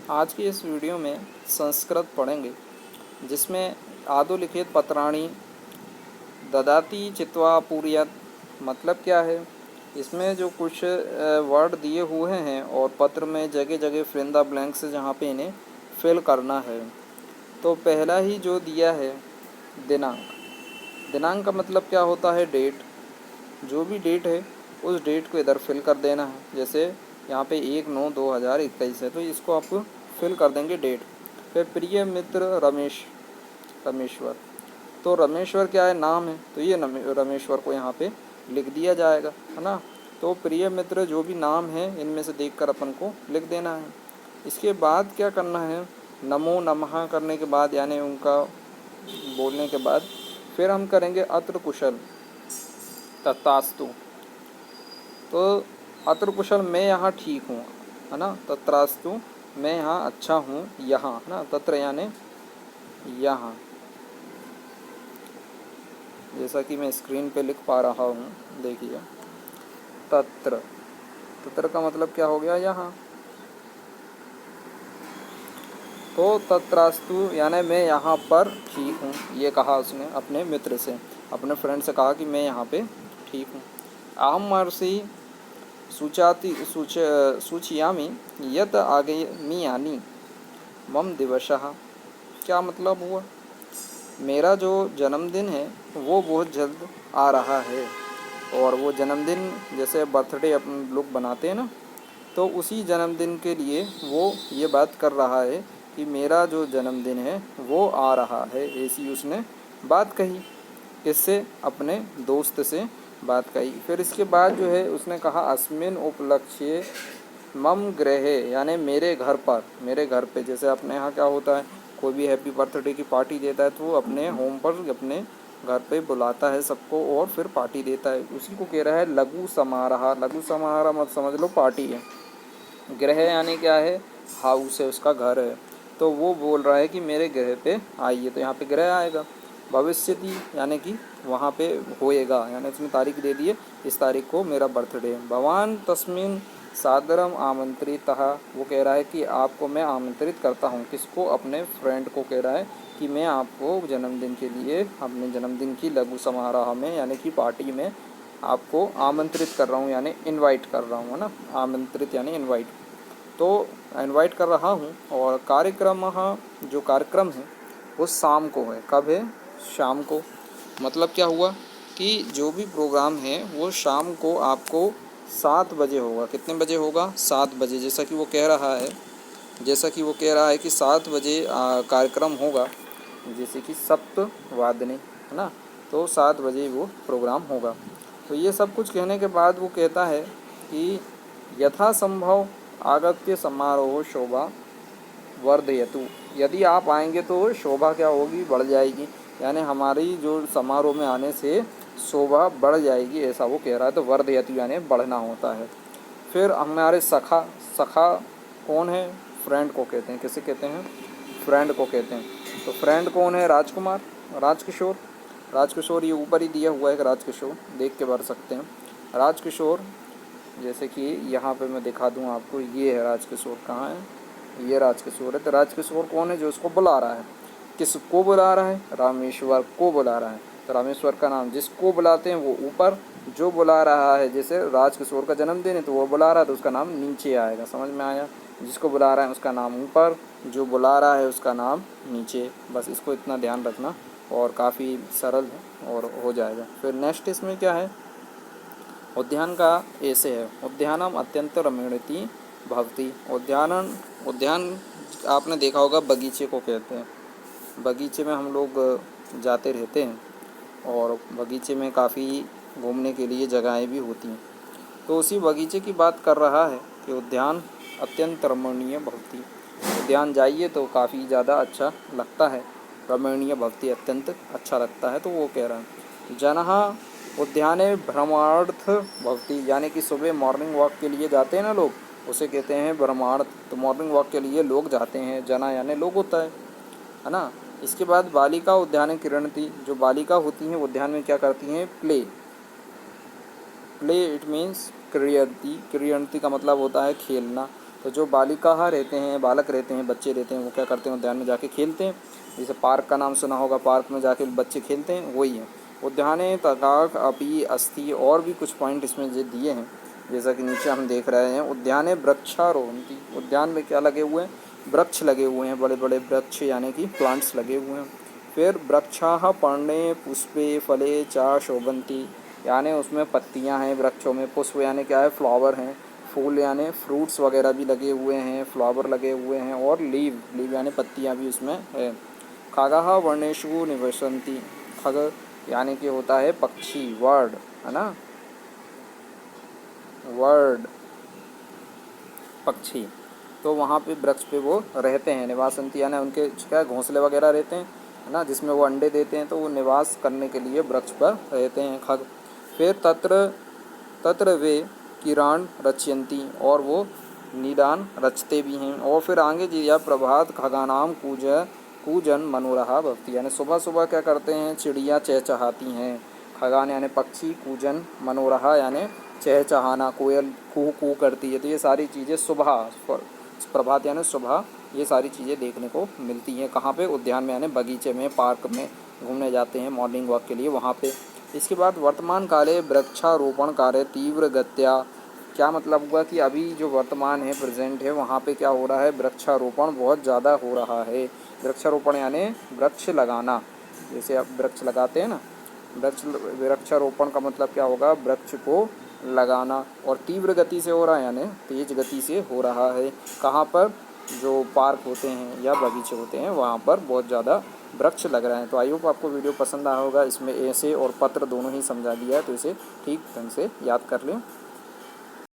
आज की इस वीडियो में संस्कृत पढ़ेंगे, जिसमें आदुलिखित पत्राणि ददाति चित्वा पूरयत मतलब क्या है। इसमें जो कुछ वर्ड दिए हुए हैं और पत्र में जगह जगह फिल द ब्लैंक्स जहाँ पे इन्हें फिल करना है। तो पहला ही जो दिया है दिनांक। दिनांक का मतलब क्या होता है, डेट। जो भी डेट है उस डेट को इधर फिल कर देना है। जैसे यहाँ पे 1/9/2021 है तो इसको आप फिल कर देंगे डेट। फिर प्रिय मित्र रमेश्वर, तो रमेश्वर क्या है, नाम है, तो ये रमेश्वर को यहाँ पे लिख दिया जाएगा, है ना। तो प्रिय मित्र जो भी नाम है इनमें से देखकर अपन को लिख देना है। इसके बाद क्या करना है, नमो नमः करने के बाद यानी उनका बोलने के बाद फिर हम करेंगे अत्र कुशल तथास्तु। तो अत्र कुशल मैं यहाँ ठीक हूँ, है ना। तत्रास्तु मैं यहाँ अच्छा हूँ, यहाँ, है ना। तत्र यानी यहाँ, जैसा कि मैं स्क्रीन पे लिख पा रहा हूँ, देखिए। तत्र, तत्र का मतलब क्या हो गया, यहाँ। तो तत्रास्तु यानी मैं यहाँ पर ठीक हूँ, ये कहा उसने अपने मित्र से, अपने फ्रेंड से कहा कि मैं यहाँ पे ठीक हूँ। अहम महर्षि सूचयामि यत आगमियानि मम दिवसः। क्या मतलब हुआ, मेरा जो जन्मदिन है वो बहुत जल्द आ रहा है। और वो जन्मदिन जैसे बर्थडे अपन लोग बनाते हैं ना, तो उसी जन्मदिन के लिए वो ये बात कर रहा है कि मेरा जो जन्मदिन है वो आ रहा है। ऐसी उसने बात कही, किससे, अपने दोस्त से बात कही। फिर इसके बाद जो है उसने कहा अस्मिन उपलक्ष्ये मम गृहे यानी मेरे घर पर, मेरे घर पे। जैसे अपने यहाँ क्या होता है, कोई भी हैप्पी बर्थडे की पार्टी देता है तो वो अपने होम पर, अपने घर पे बुलाता है सबको और फिर पार्टी देता है। उसी को कह रहा है लघु समारोह। लघु समारोह मत समझ लो पार्टी है। गृह यानी क्या है, हाउस है, उसका घर है। तो वो बोल रहा है कि मेरे गृह पे आइए, तो यहाँ पे गृह आएगा। भविष्यति यानी कि वहाँ पे होएगा, यानी उसने तारीख दे दी है, इस तारीख को मेरा बर्थडे है। भगवान तस्मिन सादरम आमंत्रितः, वो कह रहा है कि आपको मैं आमंत्रित करता हूँ। किसको, अपने फ्रेंड को कह रहा है कि मैं आपको जन्मदिन के लिए, अपने जन्मदिन की लघु समारोह में यानी कि पार्टी में आपको आमंत्रित कर रहा हूँ, यानी इनवाइट कर रहा हूँ, है ना। आमंत्रित यानी इनवाइट, तो इनवाइट कर रहा हूँ। और कार्यक्रम, जो कार्यक्रम है वो शाम को है। कब है, शाम को। मतलब क्या हुआ कि जो भी प्रोग्राम है वो शाम को आपको 7 बजे होगा। कितने बजे होगा, 7 बजे। जैसा कि वो कह रहा है, जैसा कि वो कह रहा है कि 7 बजे कार्यक्रम होगा, जैसे कि सप्तवादने, है ना। तो 7 बजे वो प्रोग्राम होगा। तो ये सब कुछ कहने के बाद वो कहता है कि यथासंभव आगत्य समारोह शोभा वर्धयतु। यदि आप आएंगे तो शोभा क्या होगी, बढ़ जाएगी। यानी हमारी जो समारोह में आने से शोभा बढ़ जाएगी, ऐसा वो कह रहा है। तो वर्धयतु यानी बढ़ना होता है। फिर हमारे सखा, सखा कौन है, फ्रेंड को कहते हैं। किसे कहते हैं, फ्रेंड को कहते हैं। तो फ्रेंड कौन है, राजकुमार, राजकिशोर। राजकिशोर ये ऊपर ही दिया हुआ है, राजकिशोर देख के भर सकते हैं। राजकिशोर, जैसे कि यहाँ पे मैं दिखा दूँ आपको, ये है राजकिशोर। कहाँ है, ये राजकिशोर है। तो राजकिशोर कौन है, जो उसको बुला रहा है। किसको बुला रहा है, रामेश्वर को बुला रहा है। तो रामेश्वर का नाम, जिसको बुलाते हैं वो ऊपर, जो बुला रहा है, जैसे राजकिशोर का जन्मदिन है तो वो बुला रहा है तो उसका नाम नीचे आएगा। समझ में आया, जिसको बुला रहा है उसका नाम ऊपर, जो बुला रहा है उसका नाम नीचे। बस इसको इतना ध्यान रखना और काफ़ी सरल है और हो जाएगा। फिर नेक्स्ट इसमें क्या है, उद्यान का ऐसे है, उद्यानम अत्यंत रमणीयति भवति। उद्यान आपने देखा होगा, बगीचे को कहते हैं। बगीचे में हम लोग जाते रहते हैं और बगीचे में काफ़ी घूमने के लिए जगहें भी होती हैं। तो उसी बगीचे की बात कर रहा है कि उद्यान अत्यंत रमणीय भवति। उद्यान जाइए तो काफ़ी ज़्यादा अच्छा लगता है। रमणीय भवति अत्यंत अच्छा लगता है। तो वो कह रहा है जनः उद्याने भ्रमणार्थ भवति, यानी कि सुबह मॉर्निंग वॉक के लिए जाते हैं ना लोग, उसे कहते हैं भ्रमणार्थ। तो मॉर्निंग वॉक के लिए लोग जाते हैं, जना यानी लोग होता है ना। इसके बाद बालिका उद्याने क्रीडन्ति, जो बालिका होती हैं उद्यान में क्या करती हैं, प्ले। प्ले इट मीन्स क्रीडन्ति, क्रीडन्ति का मतलब होता है खेलना। तो जो बालिका रहते हैं, बालक रहते हैं, बच्चे रहते हैं, वो क्या करते हैं, उद्यान में जाके खेलते हैं। जैसे पार्क का नाम सुना होगा, पार्क में जाके बच्चे खेलते हैं, वही है। उद्याने तथाक अपि अस्ति, और भी कुछ पॉइंट इसमें जो दिए हैं, जैसा कि नीचे हम देख रहे हैं। उद्याने वृक्षारोहन्ति, उद्यान में क्या लगे हुए हैं, वृक्ष लगे हुए हैं, बड़े बड़े वृक्ष यानी कि प्लांट्स लगे हुए हैं। फिर वृक्षाः पर्णे पुष्पे फले च शोभन्ति, यानी उसमें पत्तियां हैं वृक्षों में, पुष्प यानी क्या है, फ्लावर हैं, फूल यानी फ्रूट्स वगैरह भी लगे हुए हैं, फ्लावर लगे हुए हैं, और लीव यानी पत्तियां भी उसमें है। खगाः वर्णेषु निवसन्ति, खग यानी कि होता है पक्षी, वर्ड है ना, वर्ड पक्षी। तो वहाँ पे वृक्ष पे वो रहते हैं, निवासंती यानी उनके क्या घोंसले वगैरह रहते हैं, है ना, जिसमें वो अंडे देते हैं, तो वो निवास करने के लिए वृक्ष पर रहते हैं खग। फिर तत्र तत्र वे किरान रचयंती, और वो निदान रचते भी हैं। और फिर आगे जी, या प्रभात खगानाम कूजन मनोरहा भवति, यानी सुबह सुबह क्या करते हैं, चिड़िया चहचहाती हैं। खगान यानी पक्षी, कूजन मनोरहा यानी चहचहाना, कोयल कू कू करती है। तो ये सारी चीज़ें सुबह, प्रभात यानी सुबह, ये सारी चीज़ें देखने को मिलती हैं। कहाँ पे, उद्यान में यानी बगीचे में, पार्क में घूमने जाते हैं मॉर्निंग वॉक के लिए, वहाँ पे। इसके बाद वर्तमान काले वृक्षारोपण कार्य तीव्र गत्या, क्या मतलब हुआ कि अभी जो वर्तमान है, प्रेजेंट है, वहाँ पे क्या हो रहा है, वृक्षारोपण बहुत ज़्यादा हो रहा है। वृक्षारोपण यानी वृक्ष लगाना, जैसे आप वृक्ष लगाते हैं ना, वृक्षारोपण का मतलब क्या होगा, वृक्ष को लगाना। और तीव्र गति से हो रहा है यानी तेज गति से हो रहा है। कहाँ पर, जो पार्क होते हैं या बगीचे होते हैं, वहाँ पर बहुत ज़्यादा वृक्ष लग रहे हैं। तो आई होप आपको वीडियो पसंद आया होगा। इसमें ऐसे और पत्र दोनों ही समझा दिया है, तो इसे ठीक ढंग से याद कर लें।